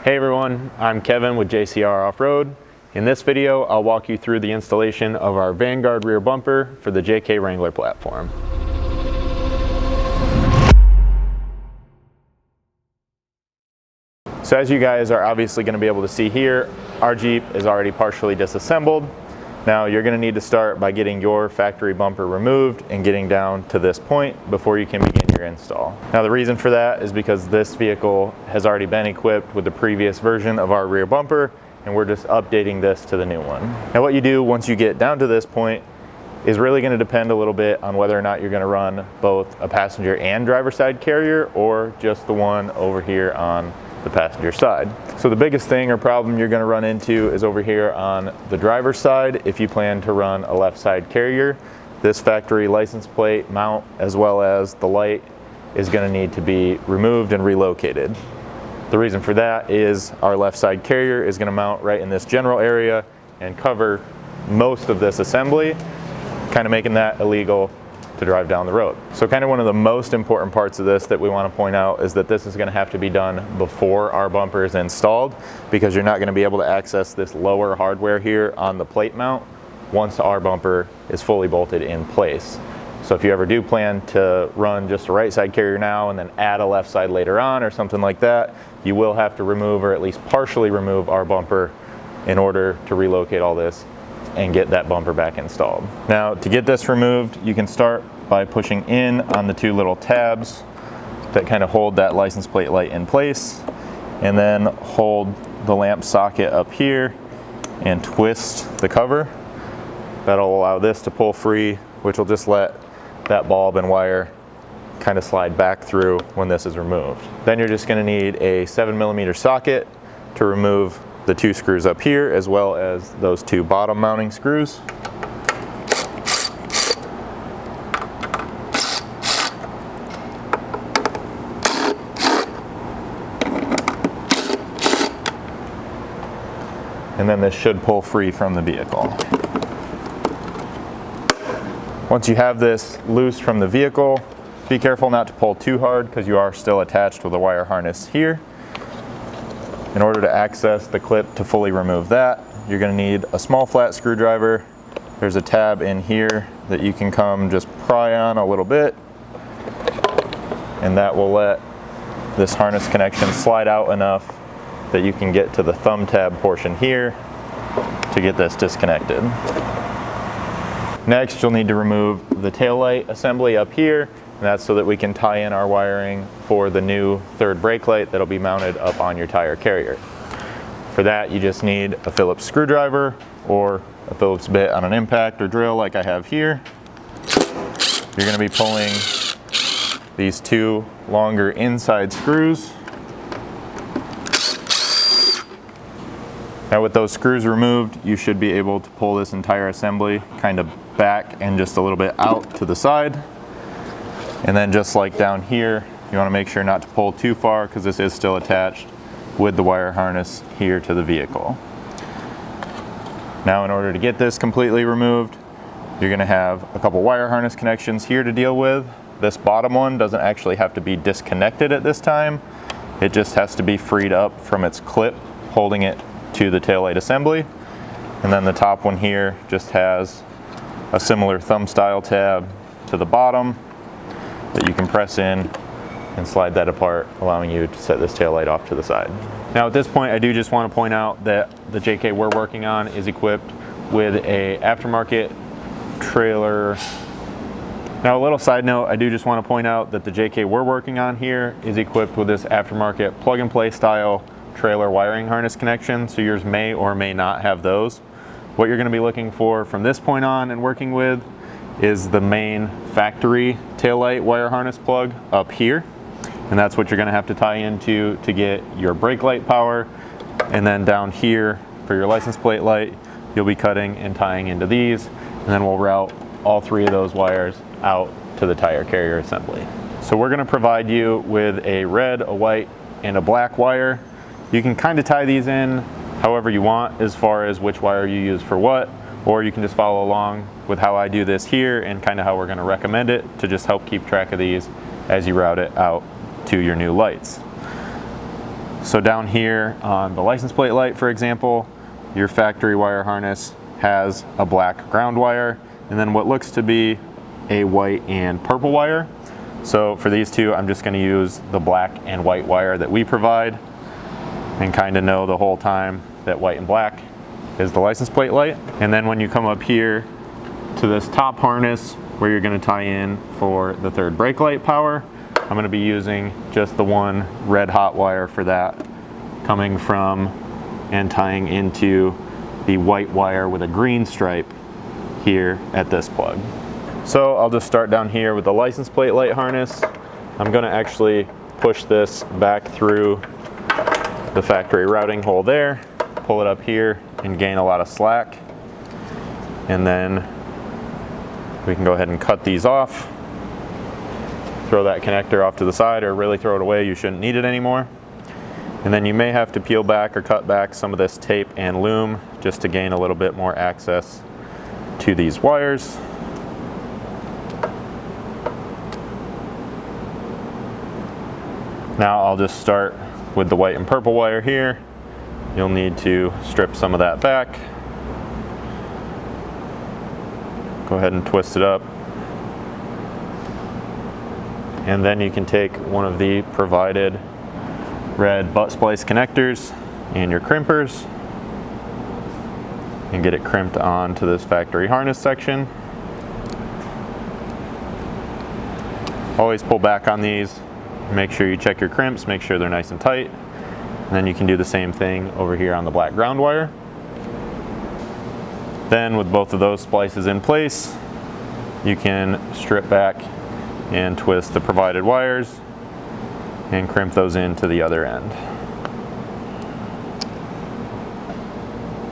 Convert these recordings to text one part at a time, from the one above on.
Hey everyone, I'm Kevin with JcrOffroad. In this video, I'll walk you through the installation of our Vanguard rear bumper for the JK Wrangler platform. So as you guys are obviously going to be able to see here, our Jeep is already partially disassembled. Now you're going to need to start by getting your factory bumper removed and getting down to this point before you can begin your install. Now the reason for that is because this vehicle has already been equipped with the previous version of our rear bumper, and we're just updating this to the new one. Now what you do once you get down to this point is really going to depend a little bit on whether or not you're going to run both a passenger and driver side carrier or just the one over here on the passenger side. So the biggest thing or problem you're going to run into is over here on the driver's side. If you plan to run a left side carrier, this factory license plate mount as well as the light is going to need to be removed and relocated. The reason for that is our left side carrier is going to mount right in this general area and cover most of this assembly, kind of making that illegal to drive down the road. So kind of one of the most important parts of this that we want to point out is that this is going to have to be done before our bumper is installed, because you're not going to be able to access this lower hardware here on the plate mount once our bumper is fully bolted in place. So if you ever do plan to run just a right side carrier now and then add a left side later on or something like that, you will have to remove or at least partially remove our bumper in order to relocate all this and get that bumper back installed. Now to get this removed, you can start by pushing in on the two little tabs that kind of hold that license plate light in place, and then hold the lamp socket up here and twist the cover. That'll allow this to pull free, which will just let that bulb and wire kind of slide back through when this is removed. Then you're just going to need a 7mm socket to remove the two screws up here as well as those two bottom mounting screws. And then this should pull free from the vehicle. Once you have this loose from the vehicle, be careful not to pull too hard because you are still attached with a wire harness here. In order to access the clip to fully remove that, you're going to need a small flat screwdriver. There's a tab in here that you can come just pry on a little bit, and that will let this harness connection slide out enough that you can get to the thumb tab portion here to get this disconnected. Next, you'll need to remove the taillight assembly up here, and that's so that we can tie in our wiring for the new third brake light that'll be mounted up on your tire carrier. For that, you just need a Phillips screwdriver or a Phillips bit on an impact or drill like I have here. You're going to be pulling these two longer inside screws. Now with those screws removed, you should be able to pull this entire assembly kind of back and just a little bit out to the side. And then just like down here, you want to make sure not to pull too far because this is still attached with the wire harness here to the vehicle. Now in order to get this completely removed, you're going to have a couple wire harness connections here to deal with. This bottom one doesn't actually have to be disconnected at this time. It just has to be freed up from its clip holding it to the taillight assembly. And then the top one here just has a similar thumb style tab to the bottom that you can press in and slide that apart, allowing you to set this taillight off to the side. Now at this point, I do just want to point out that the JK we're working on is equipped with a aftermarket trailer. Now a little side note, I do just want to point out that the JK we're working on here is equipped with this aftermarket plug and play style trailer wiring harness connection, so yours may or may not have those. What you're going to be looking for from this point on and working with is the main factory taillight wire harness plug up here, and that's what you're going to have to tie into to get your brake light power. And then down here for your license plate light, you'll be cutting and tying into these, and then we'll route all three of those wires out to the tire carrier assembly. So we're going to provide you with a red, a white, and a black wire. You can kind of tie these in however you want as far as which wire you use for what, or you can just follow along with how I do this here and kind of how we're going to recommend it to just help keep track of these as you route it out to your new lights. So down here on the license plate light, for example, your factory wire harness has a black ground wire and then what looks to be a white and purple wire. So for these two, I'm just going to use the black and white wire that we provide and kind of know the whole time that white and black is the license plate light. And then when you come up here to this top harness where you're going to tie in for the third brake light power, I'm going to be using just the one red hot wire for that, coming from and tying into the white wire with a green stripe here at this plug. So I'll just start down here with the license plate light harness. I'm going to actually push this back through the factory routing hole there, pull it up here and gain a lot of slack, and then we can go ahead and cut these off, throw that connector off to the side, or really throw it away. You shouldn't need it anymore. And then you may have to peel back or cut back some of this tape and loom just to gain a little bit more access to these wires. Now I'll just start with the white and purple wire here. You'll need to strip some of that back. Go ahead and twist it up. And then you can take one of the provided red butt splice connectors and your crimpers and get it crimped onto this factory harness section. Always pull back on these. Make sure you check your crimps, make sure they're nice and tight. And then you can do the same thing over here on the black ground wire. Then with both of those splices in place, you can strip back and twist the provided wires and crimp those into the other end.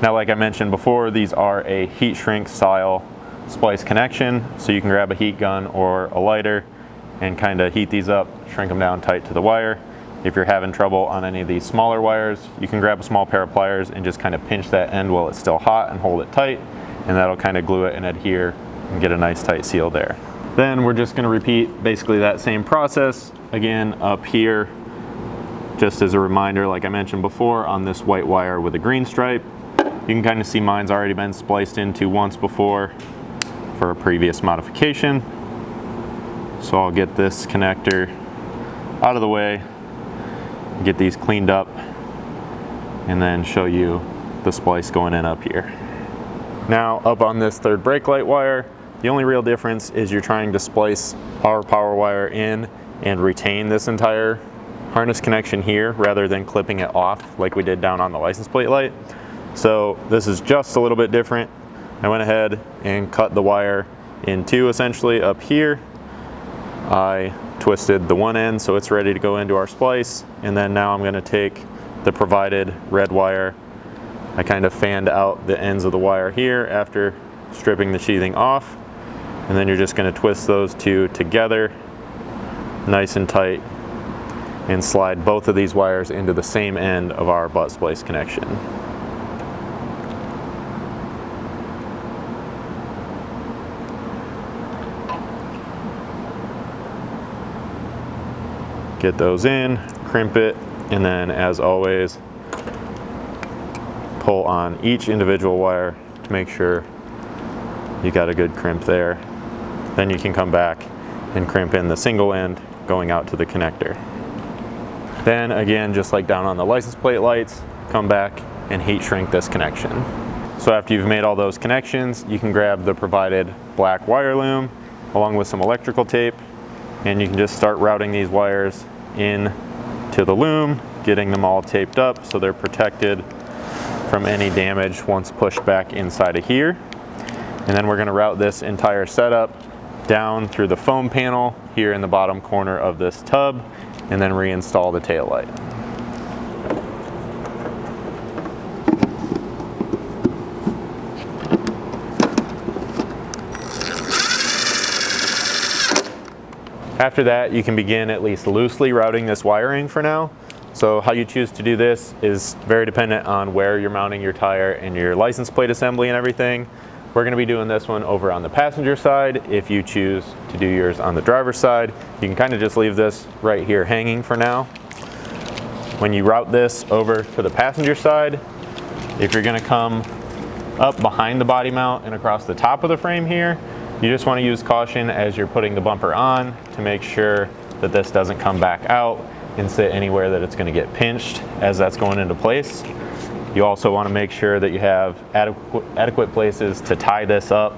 Now, like I mentioned before, these are a heat shrink style splice connection, so you can grab a heat gun or a lighter and kind of heat these up, shrink them down tight to the wire. If you're having trouble on any of these smaller wires, you can grab a small pair of pliers and just kind of pinch that end while it's still hot and hold it tight, and that'll kind of glue it and adhere and get a nice tight seal there. Then we're just going to repeat basically that same process again up here, just as a reminder, like I mentioned before, on this white wire with a green stripe. You can kind of see mine's already been spliced into once before for a previous modification. So I'll get this connector out of the way, get these cleaned up, and then show you the splice going in up here. Now up on this third brake light wire, the only real difference is you're trying to splice our power wire in and retain this entire harness connection here rather than clipping it off like we did down on the license plate light. So this is just a little bit different. I went ahead and cut the wire in two essentially up here. I twisted the one end so it's ready to go into our splice, and then now I'm going to take the provided red wire. I kind of fanned out the ends of the wire here after stripping the sheathing off, and then you're just going to twist those two together nice and tight and slide both of these wires into the same end of our butt splice connection. Get those in, crimp it, and then as always, pull on each individual wire to make sure you got a good crimp there. Then you can come back and crimp in the single end going out to the connector. Then again, just like down on the license plate lights, come back and heat shrink this connection. So after you've made all those connections, you can grab the provided black wire loom along with some electrical tape, and you can just start routing these wires in to the loom, getting them all taped up so they're protected from any damage once pushed back inside of here. And then we're going to route this entire setup down through the foam panel here in the bottom corner of this tub, and then reinstall the tail light. After that, you can begin at least loosely routing this wiring for now. So how you choose to do this is very dependent on where you're mounting your tire and your license plate assembly and everything. We're going to be doing this one over on the passenger side. If you choose to do yours on the driver's side, you can kind of just leave this right here hanging for now. when you route this over to the passenger side, if you're gonna come up behind the body mount and across the top of the frame here, you just wanna use caution as you're putting the bumper on to make sure that this doesn't come back out and sit anywhere that it's gonna get pinched as that's going into place. You also wanna make sure that you have adequate places to tie this up,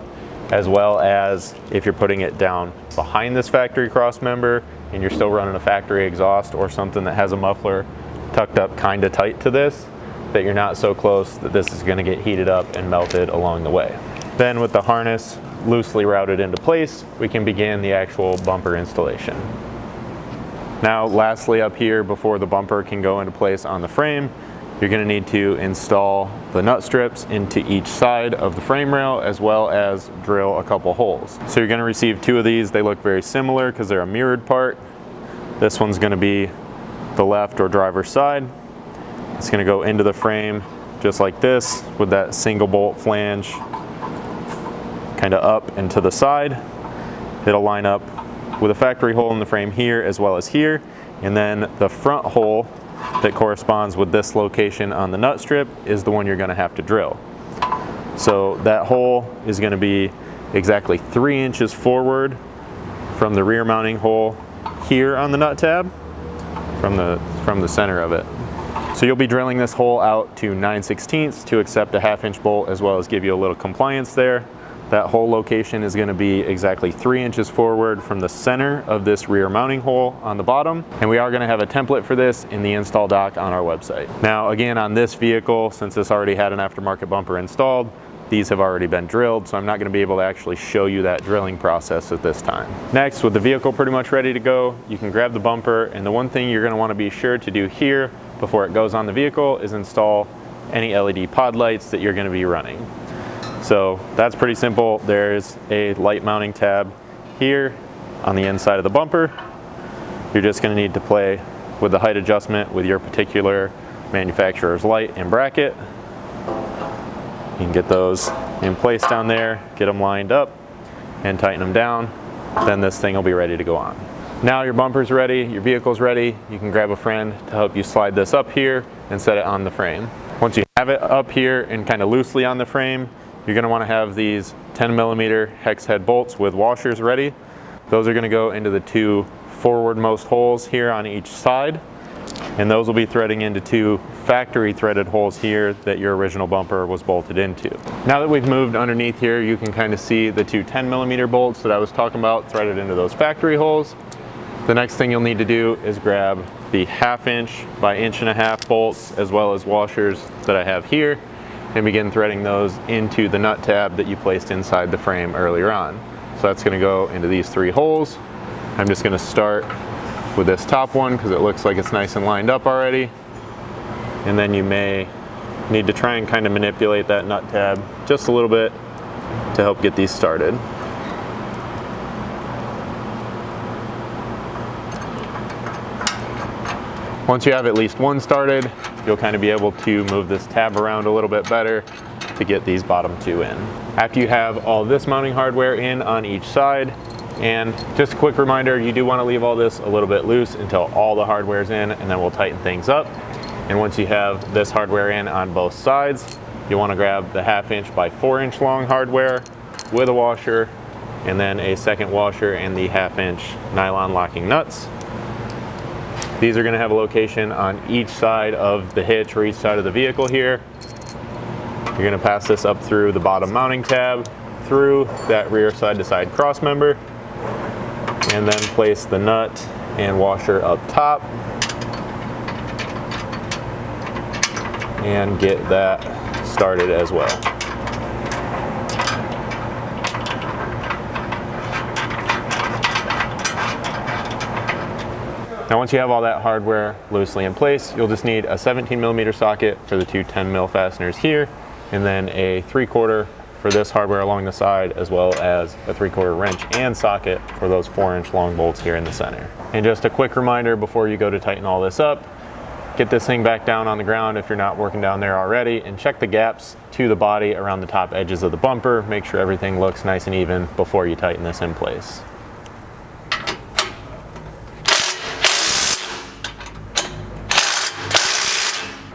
as well as if you're putting it down behind this factory cross member and you're still running a factory exhaust or something that has a muffler tucked up kind of tight to this, that you're not so close that this is going to get heated up and melted along the way. Then with the harness loosely routed into place, we can begin the actual bumper installation. Now lastly, up here, before the bumper can go into place on the frame, you're going to need to install the nut strips into each side of the frame rail, as well as drill a couple holes. So you're going to receive 2 of these. They look very similar because they're a mirrored part. This one's going to be the left or driver's side. It's going to go into the frame just like this with that single bolt flange kind of up and to the side. It'll line up with a factory hole in the frame here as well as here, and then the front hole that corresponds with this location on the nut strip is the one you're going to have to drill. So that hole is going to be exactly 3 inches forward from the rear mounting hole here on the nut tab from the center of it. So you'll be drilling this hole out to 9/16 to accept a 1/2 inch bolt, as well as give you a little compliance there. That hole location is going to be exactly 3 inches forward from the center of this rear mounting hole on the bottom. And we are going to have a template for this in the install doc on our website. Now again, on this vehicle, since this already had an aftermarket bumper installed, these have already been drilled, so I'm not going to be able to actually show you that drilling process at this time. Next, with the vehicle pretty much ready to go, you can grab the bumper, and the one thing you're going to want to be sure to do here before it goes on the vehicle is install any LED pod lights that you're going to be running. So that's pretty simple. There's a light mounting tab here on the inside of the bumper. You're just going to need to play with the height adjustment with your particular manufacturer's light and bracket. You can get those in place down there, get them lined up and tighten them down. Then this thing will be ready to go on. Now your bumper's ready, your vehicle's ready. You can grab a friend to help you slide this up here and set it on the frame. Once you have it up here and kind of loosely on the frame, you're going to want to have these 10mm hex head bolts with washers ready. Those are going to go into the 2 forwardmost holes here on each side, and those will be threading into 2 factory threaded holes here that your original bumper was bolted into. Now that we've moved underneath here, you can kind of see the 2 10mm bolts that I was talking about threaded into those factory holes. The next thing you'll need to do is grab the 1/2 inch by 1.5 inch bolts, as well as washers that I have here, and begin threading those into the nut tab that you placed inside the frame earlier on. So that's going to go into these 3 holes. I'm just going to start with this top one because it looks like it's nice and lined up already. And then you may need to try and kind of manipulate that nut tab just a little bit to help get these started. Once you have at least one started, you'll kind of be able to move this tab around a little bit better to get these bottom 2 in. After you have all this mounting hardware in on each side, and just a quick reminder, you do want to leave all this a little bit loose until all the hardware is in, and then we'll tighten things up. And once you have this hardware in on both sides, you want to grab the 1/2 inch by 4 inch long hardware with a washer, and then a second washer and the 1/2 inch nylon locking nuts. These are going to have a location on each side of the hitch or each side of the vehicle here. You're going to pass this up through the bottom mounting tab, through that rear side to side cross member, and then place the nut and washer up top and get that started as well. Now once you have all that hardware loosely in place, you'll just need a 17mm socket for the 2 10mm fasteners here, and then a 3/4 for this hardware along the side, as well as a 3/4 wrench and socket for those 4 inch long bolts here in the center. And just a quick reminder before you go to tighten all this up, get this thing back down on the ground if you're not working down there already, and check the gaps to the body around the top edges of the bumper. Make sure everything looks nice and even before you tighten this in place.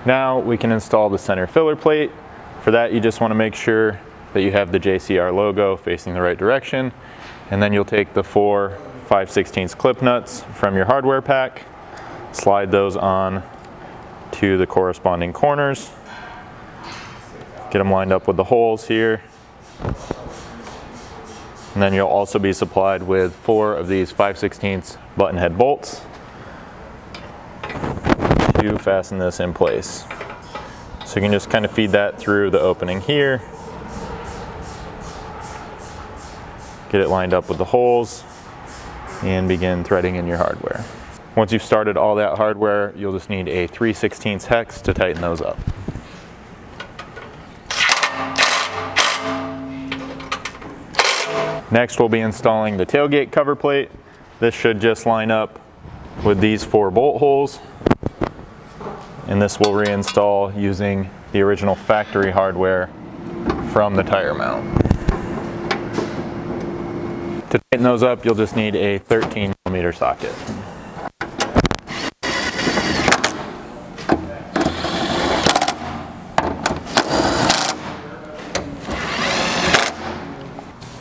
Now we can install the center filler plate. For that, you just want to make sure that you have the JCR logo facing the right direction, and then you'll take the 4 5/16 clip nuts from your hardware pack, slide those on to the corresponding corners, get them lined up with the holes here, and then you'll also be supplied with 4 of these 5/16 button head bolts to fasten this in place. So you can just kind of feed that through the opening here, get it lined up with the holes, and begin threading in your hardware. Once you've started all that hardware, you'll just need a 3/16 hex to tighten those up. Next, we'll be installing the tailgate cover plate. This should just line up with these 4 bolt holes, and this will reinstall using the original factory hardware from the tire mount. To tighten those up, you'll just need a 13mm socket.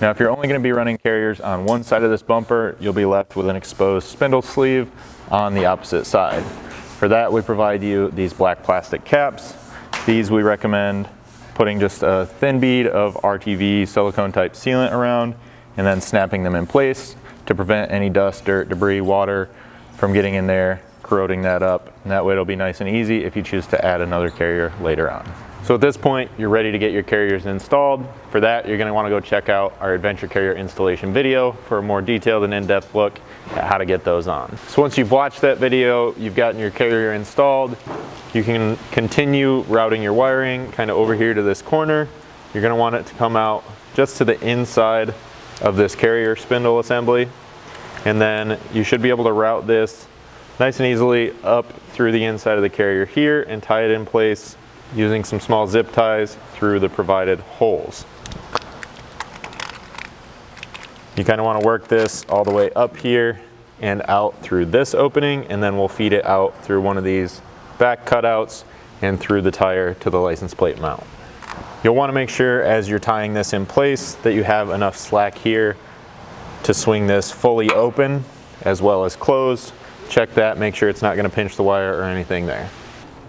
Now, if you're only going to be running carriers on one side of this bumper, you'll be left with an exposed spindle sleeve on the opposite side. For that, we provide you these black plastic caps. These we recommend putting just a thin bead of RTV silicone type sealant around and then snapping them in place to prevent any dust, dirt, debris, water from getting in there, corroding that up. And that way it'll be nice and easy if you choose to add another carrier later on. So at this point, you're ready to get your carriers installed. For that, you're gonna wanna go check out our adventure carrier installation video for a more detailed and in-depth look at how to get those on. So once you've watched that video, you've gotten your carrier installed, you can continue routing your wiring kind of over here to this corner. You're gonna want it to come out just to the inside of this carrier spindle assembly. And then you should be able to route this nice and easily up through the inside of the carrier here and tie it in place using some small zip ties through the provided holes. You kind of want to work this all the way up here and out through this opening, and then we'll feed it out through one of these back cutouts and through the tire to the license plate mount. You'll want to make sure as you're tying this in place that you have enough slack here to swing this fully open as well as closed. Check that, make sure it's not going to pinch the wire or anything there.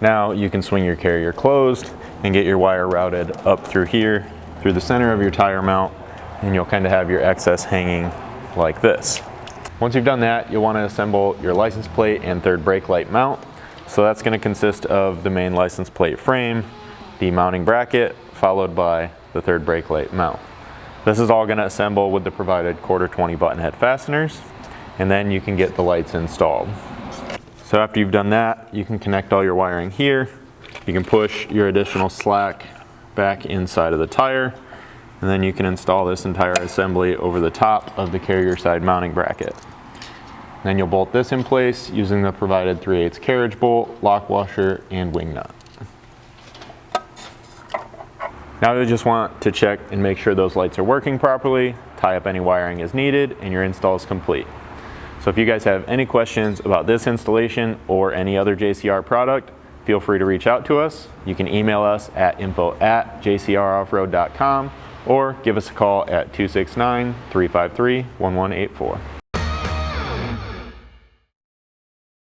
Now you can swing your carrier closed and get your wire routed up through here, through the center of your tire mount, and you'll kind of have your excess hanging like this. Once you've done that, you'll want to assemble your license plate and third brake light mount. So that's going to consist of the main license plate frame, the mounting bracket, followed by the third brake light mount. This is all going to assemble with the provided 1/4-20 button head fasteners, and then you can get the lights installed. So after you've done that, you can connect all your wiring here. You can push your additional slack back inside of the tire, and then you can install this entire assembly over the top of the carrier side mounting bracket. Then you'll bolt this in place using the provided 3/8 carriage bolt, lock washer, and wing nut. Now you just want to check and make sure those lights are working properly, tie up any wiring as needed, and your install is complete. So if you guys have any questions about this installation or any other JCR product, feel free to reach out to us. You can email us at info@jcroffroad.com or give us a call at 269-353-1184.